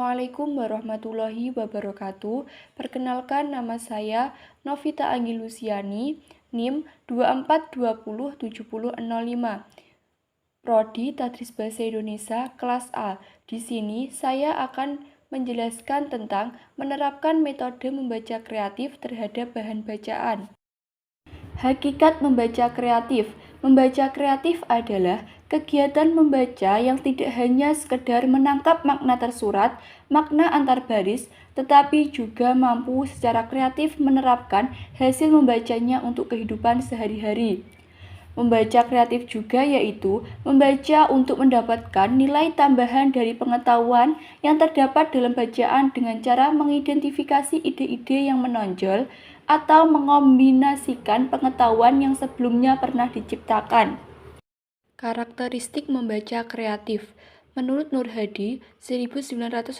Assalamualaikum warahmatullahi wabarakatuh. Perkenalkan, nama saya Novita Anggi Lusiani, NIM 24207005. Prodi Tadris Bahasa Indonesia kelas A. Di sini saya akan menjelaskan tentang menerapkan metode membaca kreatif terhadap bahan bacaan. Hakikat membaca kreatif. Membaca kreatif adalah kegiatan membaca yang tidak hanya sekedar menangkap makna tersurat, makna antar baris, tetapi juga mampu secara kreatif menerapkan hasil membacanya untuk kehidupan sehari-hari. Membaca kreatif juga yaitu membaca untuk mendapatkan nilai tambahan dari pengetahuan yang terdapat dalam bacaan dengan cara mengidentifikasi ide-ide yang menonjol atau mengombinasikan pengetahuan yang sebelumnya pernah diciptakan. Karakteristik membaca kreatif. Menurut Nur Hadi 1984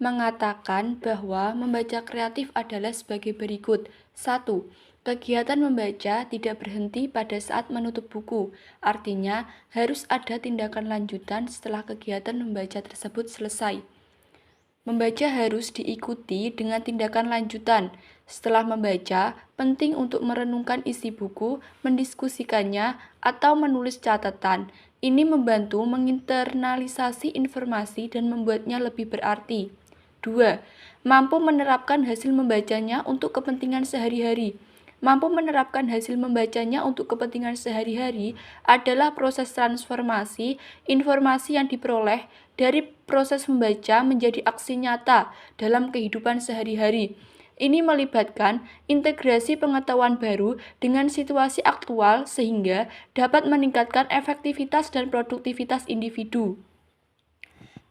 mengatakan bahwa membaca kreatif adalah sebagai berikut. 1. Kegiatan membaca tidak berhenti pada saat menutup buku, artinya harus ada tindakan lanjutan setelah kegiatan membaca tersebut selesai. Membaca harus diikuti dengan tindakan lanjutan. Setelah membaca, penting untuk merenungkan isi buku, mendiskusikannya, atau menulis catatan. Ini membantu menginternalisasi informasi dan membuatnya lebih berarti. 2. Mampu menerapkan hasil membacanya untuk kepentingan sehari-hari. Mampu menerapkan hasil membacanya untuk kepentingan sehari-hari adalah proses transformasi informasi yang diperoleh dari proses membaca menjadi aksi nyata dalam kehidupan sehari-hari. Ini melibatkan integrasi pengetahuan baru dengan situasi aktual sehingga dapat meningkatkan efektivitas dan produktivitas individu.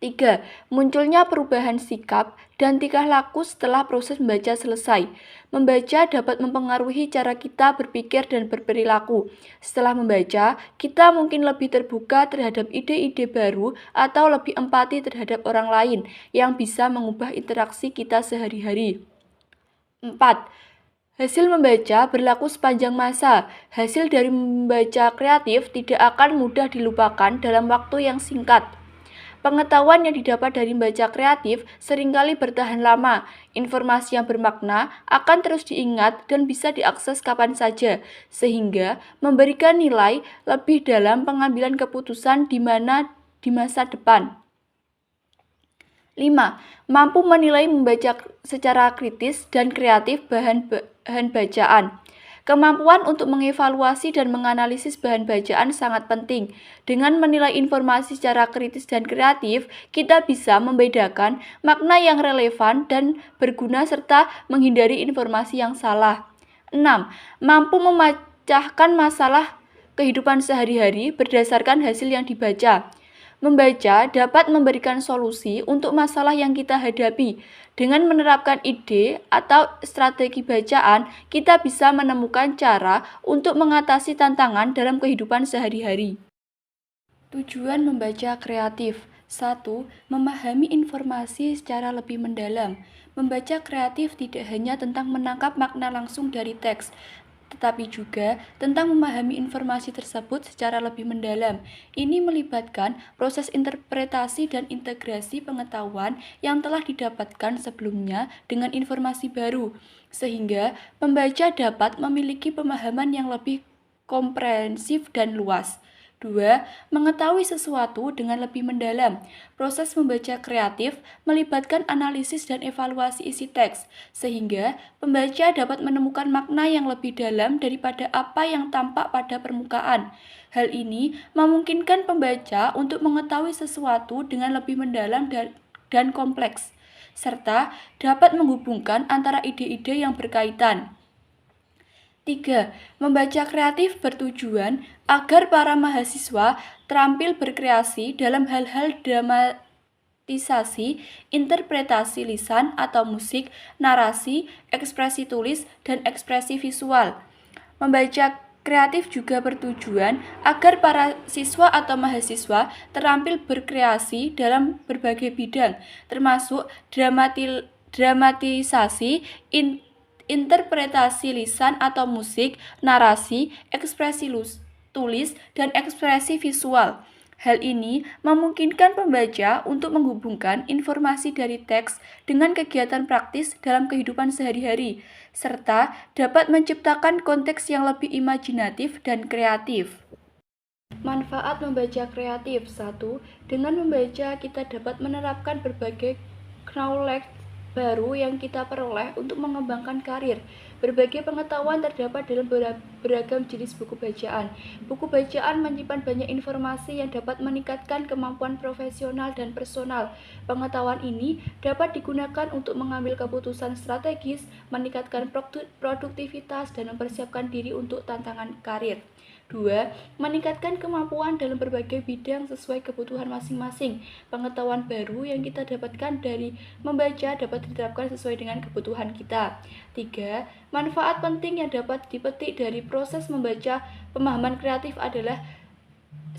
3. Munculnya perubahan sikap dan tingkah laku setelah proses membaca selesai. Membaca dapat mempengaruhi cara kita berpikir dan berperilaku. Setelah membaca, kita mungkin lebih terbuka terhadap ide-ide baru atau lebih empati terhadap orang lain yang bisa mengubah interaksi kita sehari-hari. 4. Hasil membaca berlaku sepanjang masa. Hasil dari membaca kreatif tidak akan mudah dilupakan dalam waktu yang singkat. Pengetahuan yang didapat dari membaca kreatif seringkali bertahan lama. Informasi yang bermakna akan terus diingat dan bisa diakses kapan saja, sehingga memberikan nilai lebih dalam pengambilan keputusan di masa depan. 5. Mampu menilai membaca secara kritis dan kreatif bahan bacaan. Kemampuan untuk mengevaluasi dan menganalisis bahan bacaan sangat penting. Dengan menilai informasi secara kritis dan kreatif, kita bisa membedakan makna yang relevan dan berguna serta menghindari informasi yang salah. 6. Mampu memecahkan masalah kehidupan sehari-hari berdasarkan hasil yang dibaca. Membaca dapat memberikan solusi untuk masalah yang kita hadapi. Dengan menerapkan ide atau strategi bacaan, kita bisa menemukan cara untuk mengatasi tantangan dalam kehidupan sehari-hari. Tujuan membaca kreatif. 1. Memahami informasi secara lebih mendalam. Membaca kreatif tidak hanya tentang menangkap makna langsung dari teks, tetapi juga tentang memahami informasi tersebut secara lebih mendalam. Ini melibatkan proses interpretasi dan integrasi pengetahuan yang telah didapatkan sebelumnya dengan informasi baru, sehingga pembaca dapat memiliki pemahaman yang lebih komprehensif dan luas. 2. Mengetahui sesuatu dengan lebih mendalam. Proses membaca kreatif melibatkan analisis dan evaluasi isi teks, sehingga pembaca dapat menemukan makna yang lebih dalam daripada apa yang tampak pada permukaan. Hal ini memungkinkan pembaca untuk mengetahui sesuatu dengan lebih mendalam dan kompleks, serta dapat menghubungkan antara ide-ide yang berkaitan. 3. Membaca kreatif bertujuan agar para mahasiswa terampil berkreasi dalam hal-hal dramatisasi, interpretasi lisan atau musik, narasi, ekspresi tulis, dan ekspresi visual. Membaca kreatif juga bertujuan agar para siswa atau mahasiswa terampil berkreasi dalam berbagai bidang, termasuk dramatisasi, interpretasi lisan atau musik, narasi, ekspresi tulis, dan ekspresi visual. Hal ini memungkinkan pembaca untuk menghubungkan informasi dari teks dengan kegiatan praktis dalam kehidupan sehari-hari, serta dapat menciptakan konteks yang lebih imajinatif dan kreatif. Manfaat membaca kreatif. 1. Dengan membaca, kita dapat menerapkan berbagai knowledge baru yang kita peroleh untuk mengembangkan karir. Berbagai pengetahuan terdapat dalam beragam jenis buku bacaan. Buku bacaan menyimpan banyak informasi yang dapat meningkatkan kemampuan profesional dan personal. Pengetahuan ini dapat digunakan untuk mengambil keputusan strategis, meningkatkan produktivitas, dan mempersiapkan diri untuk tantangan karir. 2. Meningkatkan kemampuan dalam berbagai bidang sesuai kebutuhan masing-masing. Pengetahuan baru yang kita dapatkan dari membaca dapat diterapkan sesuai dengan kebutuhan kita. 3. Manfaat penting yang dapat dipetik dari proses membaca pemahaman kreatif adalah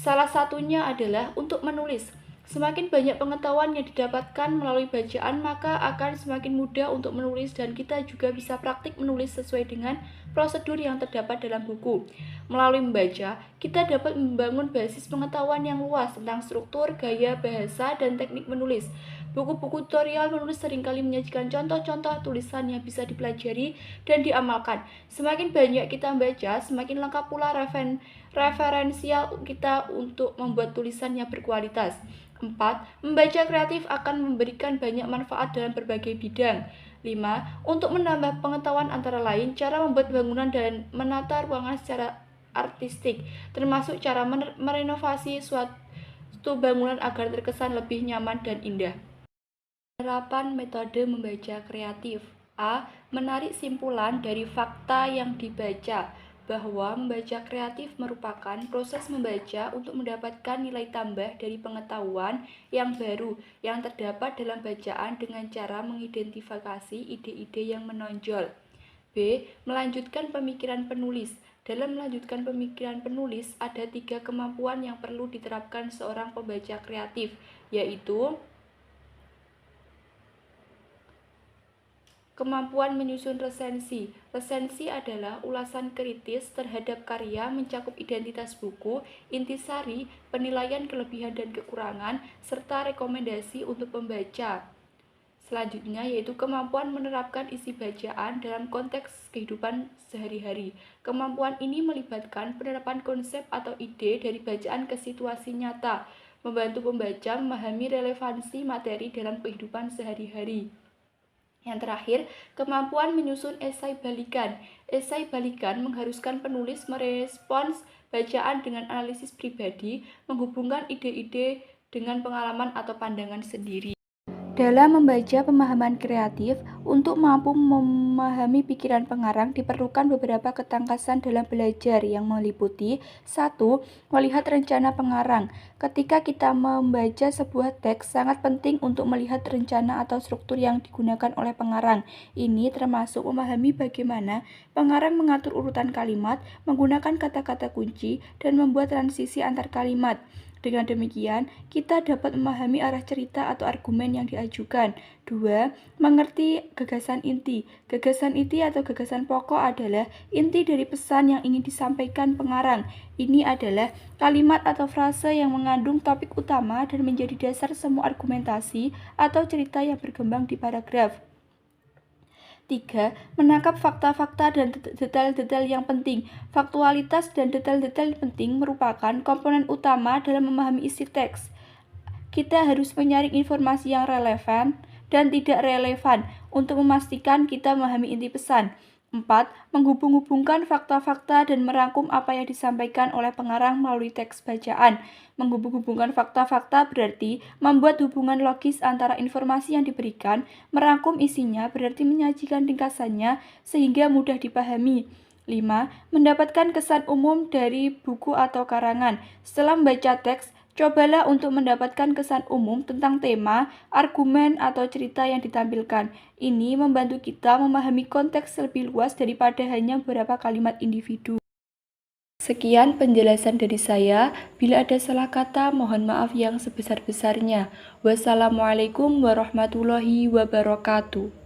salah satunya adalah untuk menulis. Semakin banyak pengetahuan yang didapatkan melalui bacaan, maka akan semakin mudah untuk menulis dan kita juga bisa praktik menulis sesuai dengan prosedur yang terdapat dalam buku. Melalui membaca, kita dapat membangun basis pengetahuan yang luas tentang struktur, gaya, bahasa, dan teknik menulis. Buku-buku tutorial menulis seringkali menyajikan contoh-contoh tulisan yang bisa dipelajari dan diamalkan. Semakin banyak kita membaca, semakin lengkap pula referensial kita untuk membuat tulisan yang berkualitas. 4. Membaca kreatif akan memberikan banyak manfaat dalam berbagai bidang. 5. Untuk menambah pengetahuan antara lain, cara membuat bangunan dan menata ruangan secara artistik, termasuk cara merenovasi suatu bangunan agar terkesan lebih nyaman dan indah. Penerapan metode membaca kreatif. A. Menarik simpulan dari fakta yang dibaca bahwa membaca kreatif merupakan proses membaca untuk mendapatkan nilai tambah dari pengetahuan yang baru yang terdapat dalam bacaan dengan cara mengidentifikasi ide-ide yang menonjol. B. Melanjutkan pemikiran penulis. Dalam melanjutkan pemikiran penulis, ada 3 kemampuan yang perlu diterapkan seorang pembaca kreatif, yaitu kemampuan menyusun resensi. Resensi adalah ulasan kritis terhadap karya mencakup identitas buku, intisari, penilaian kelebihan dan kekurangan, serta rekomendasi untuk pembaca. Selanjutnya yaitu kemampuan menerapkan isi bacaan dalam konteks kehidupan sehari-hari. Kemampuan ini melibatkan penerapan konsep atau ide dari bacaan ke situasi nyata, membantu pembaca memahami relevansi materi dalam kehidupan sehari-hari. Yang terakhir, kemampuan menyusun esai balikan. Esai balikan mengharuskan penulis merespons bacaan dengan analisis pribadi, menghubungkan ide-ide dengan pengalaman atau pandangan sendiri. Dalam membaca pemahaman kreatif, untuk mampu memahami pikiran pengarang diperlukan beberapa ketangkasan dalam belajar yang meliputi 1. Melihat rencana pengarang. Ketika kita membaca sebuah teks, sangat penting untuk melihat rencana atau struktur yang digunakan oleh pengarang. Ini termasuk memahami bagaimana pengarang mengatur urutan kalimat, menggunakan kata-kata kunci, dan membuat transisi antar kalimat. Dengan demikian, kita dapat memahami arah cerita atau argumen yang diajukan. 2. Mengerti gagasan inti. Gagasan inti atau gagasan pokok adalah inti dari pesan yang ingin disampaikan pengarang. Ini adalah kalimat atau frase yang mengandung topik utama dan menjadi dasar semua argumentasi atau cerita yang berkembang di paragraf. 3. Menangkap fakta-fakta dan detail-detail yang penting. Faktualitas dan detail-detail penting merupakan komponen utama dalam memahami isi teks. Kita harus menyaring informasi yang relevan dan tidak relevan untuk memastikan kita memahami inti pesan. 4. Menghubung-hubungkan fakta-fakta dan merangkum apa yang disampaikan oleh pengarang melalui teks bacaan. Menghubung-hubungkan fakta-fakta berarti membuat hubungan logis antara informasi yang diberikan, merangkum isinya berarti menyajikan ringkasannya sehingga mudah dipahami. 5. Mendapatkan kesan umum dari buku atau karangan. Setelah membaca teks, cobalah untuk mendapatkan kesan umum tentang tema, argumen, atau cerita yang ditampilkan. Ini membantu kita memahami konteks lebih luas daripada hanya beberapa kalimat individu. Sekian penjelasan dari saya. Bila ada salah kata, mohon maaf yang sebesar-besarnya. Wassalamualaikum warahmatullahi wabarakatuh.